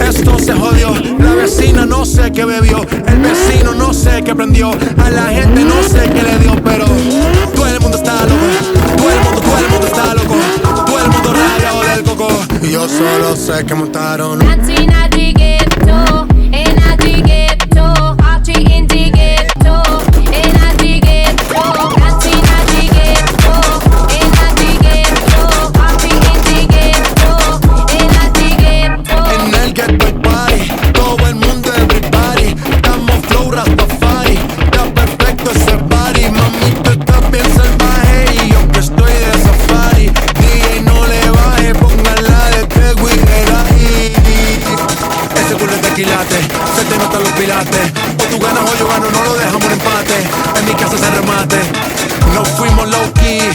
Esto se jodió, la vecina no sé qué bebió, el vecino no sé qué prendió, a la gente no sé qué le dio, pero todo el mundo está loco, todo el mundo está loco, todo el mundo rayado del coco. Y yo solo sé que montaron en el ghetto party, todo el mundo everybody, estamos flow Rastafari, está perfecto ese party, mami tú estás bien salvaje y yo que estoy de safari, DJ no le baje, póngala de Tego y Eraí. low key.